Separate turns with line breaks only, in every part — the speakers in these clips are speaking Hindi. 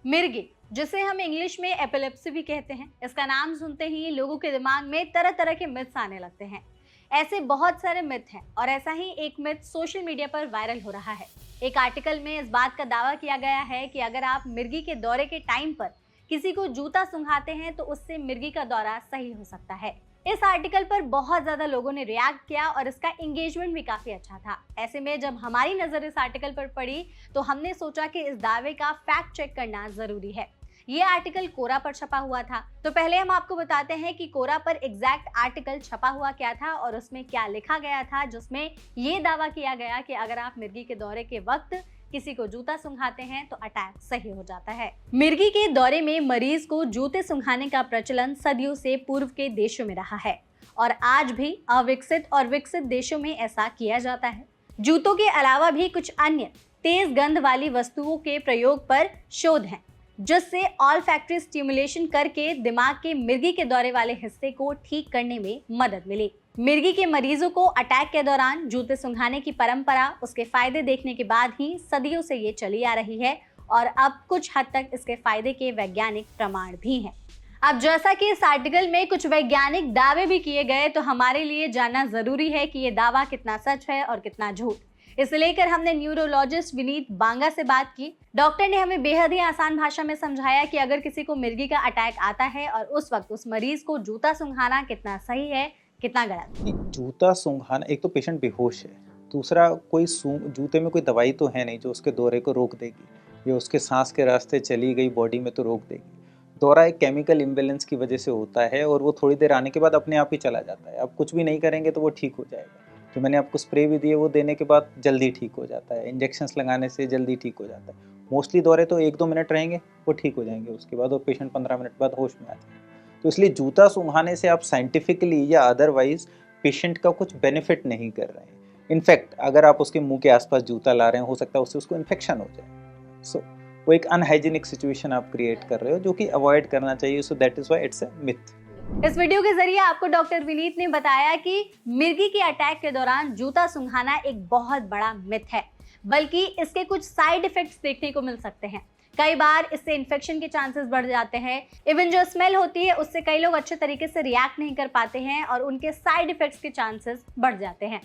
मिर्गी, जिसे हम इंग्लिश में एपिलेप्सी भी कहते हैं, इसका नाम सुनते ही लोगों के दिमाग में तरह तरह के मिथ्स आने लगते हैं। ऐसे बहुत सारे मिथ हैं और ऐसा ही एक मिथ सोशल मीडिया पर वायरल हो रहा है। एक आर्टिकल में इस बात का दावा किया गया है कि अगर आप मिर्गी के दौरे के टाइम पर किसी को जूता सूंघाते हैं तो उससे मिर्गी का दौरा सही हो सकता है। इस आर्टिकल पर बहुत ज्यादा लोगों ने रिएक्ट किया और इसका एंगेजमेंट भी काफी अच्छा था। ऐसे में जब हमारी नजर इस आर्टिकल पर पड़ी तो हमने सोचा कि इस दावे का फैक्ट चेक करना जरूरी है। ये आर्टिकल कोरा पर छपा हुआ था, तो पहले हम आपको बताते हैं कि कोरा पर एग्जैक्ट आर्टिकल छपा हुआ क्या था और उसमें क्या लिखा गया था, जिसमें ये दावा किया गया कि अगर आप मिर्गी के दौरे के वक्त किसी को जूता सूंघाते हैं तो अटैक सही हो जाता है। मिर्गी के दौरे में मरीज को जूते सूंघाने का प्रचलन सदियों से पूर्व के देशों में रहा है और आज भी अविकसित और विकसित देशों में ऐसा किया जाता है। जूतों के अलावा भी कुछ अन्य तेज गंध वाली वस्तुओं के प्रयोग पर शोध है, जिससे ऑल्फैक्टरी स्टिमुलेशन करके दिमाग के मिर्गी के दौरे वाले हिस्से को ठीक करने में मदद मिली। मिर्गी के मरीजों को अटैक के दौरान जूते सूंघाने की परंपरा, उसके फायदे देखने के बाद ही सदियों से ये चली आ रही है और अब कुछ हद तक इसके फायदे के वैज्ञानिक प्रमाण भी हैं। अब जैसा कि इस आर्टिकल में कुछ वैज्ञानिक दावे भी किए गए, तो हमारे लिए जानना जरूरी है कि ये दावा कितना सच है और कितना झूठ। इसे लेकर हमने न्यूरोलॉजिस्ट विनीत बांगा से बात की। डॉक्टर ने हमें बेहद ही आसान भाषा में समझाया कि अगर किसी को मिर्गी का अटैक आता है और उस वक्त उस मरीज को जूता सूंघाना कितना सही है, कितना गलत।
जूता सूंघाना, एक तो पेशेंट बेहोश है, दूसरा कोई जूते में कोई दवाई तो है नहीं जो उसके दौरे को रोक देगी, या उसके सांस के रास्ते चली गई बॉडी में तो रोक देगी। दौरा एक केमिकल इम्बेलेंस की वजह से होता है और वो थोड़ी देर आने के बाद अपने आप ही चला जाता है। आप कुछ भी नहीं करेंगे तो वो ठीक हो जाएगा। जो मैंने आपको स्प्रे भी दिए वो देने के बाद जल्दी ठीक हो जाता है, इंजेक्शंस लगाने से जल्दी ठीक हो जाता है। मोस्टली दौरे तो 1-2 मिनट रहेंगे, वो ठीक हो जाएंगे उसके बाद, और पेशेंट 15 मिनट बाद होश में आ जाएगा। तो इसलिए जूता सूंघाने से आप साइंटिफिकली या अदरवाइज पेशेंट का कुछ बेनिफिट नहीं कर रहे हैं। इनफैक्ट अगर आप उसके मुंह के आसपास जूता ला रहे हैं, हो सकता है उससे उसको इन्फेक्शन हो जाए। सो वो एक अनहाइजीनिक सिचुएशन आप क्रिएट कर रहे हो जो कि अवॉइड करना चाहिए। So that is why it's a myth.
इस वीडियो के जरिए आपको डॉक्टर विनीत ने बताया कि मिर्गी के अटैक के दौरान जूता सूंघाना एक बहुत बड़ा मिथ है, बल्कि इसके कुछ साइड इफेक्ट्स देखने को मिल सकते हैं। कई बार इससे इन्फेक्शन के चांसेस बढ़ जाते हैं। इवन जो स्मेल होती है उससे कई लोग अच्छे तरीके से रिएक्ट नहीं कर पाते हैं और उनके साइड इफेक्ट्स के चांसेस बढ़ जाते हैं।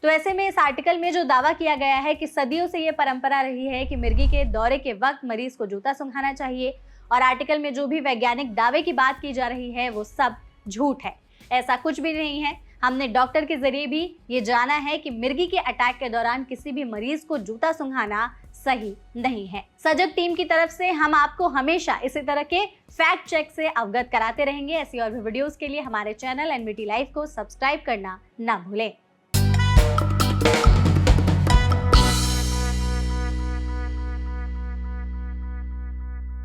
तो ऐसे में इस आर्टिकल में जो दावा किया गया है कि सदियों से ये परंपरा रही है कि मिर्गी के दौरे के वक्त मरीज को जूता सूंघाना चाहिए, और आर्टिकल में जो भी वैज्ञानिक दावे की बात की जा रही है वो सब झूठ है। ऐसा कुछ भी नहीं है। हमने डॉक्टर के जरिए भी ये जाना है कि मिर्गी के अटैक के दौरान किसी भी मरीज को जूता सूंघाना सही नहीं है। सजग टीम की तरफ से हम आपको हमेशा इसी तरह के फैक्ट चेक से अवगत कराते रहेंगे। ऐसी और भी वीडियोस के लिए हमारे चैनल एनवीटी लाइव को सब्सक्राइब करना ना भूलें।